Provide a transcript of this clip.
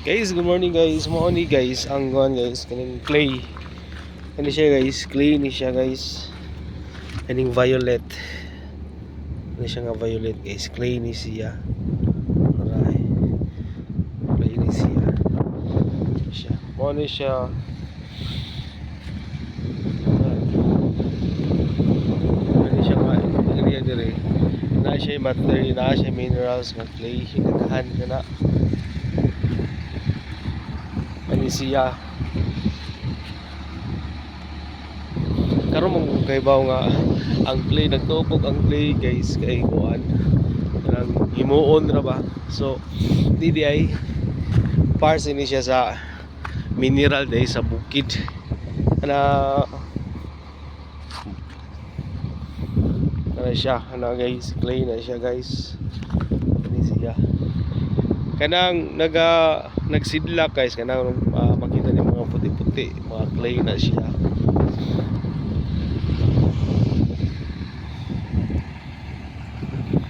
Guys, good morning guys. Mao ni guys ang guan guys kaning clay. Kani siya guys, clay ni siya guys. Kaning violet. Kani siya nga violet guys, clay ni siya. Aray. Clay ni siya. Mao ni siya. Kani siya nga area dire. Na siya material, na siya minerals nga clay hinagahan kana. Ani siya karon mong kaybaw nga ang clay nagtupok ang clay guys kay kuan kanang himuon ra ba, so di ay parts ini siya sa mineral day sa bukid ana siya ana guys, clay na siya guys. Ani siya kanang nagsidlak guys, kanang makita niyo mga puti-puti, mga clay na siya.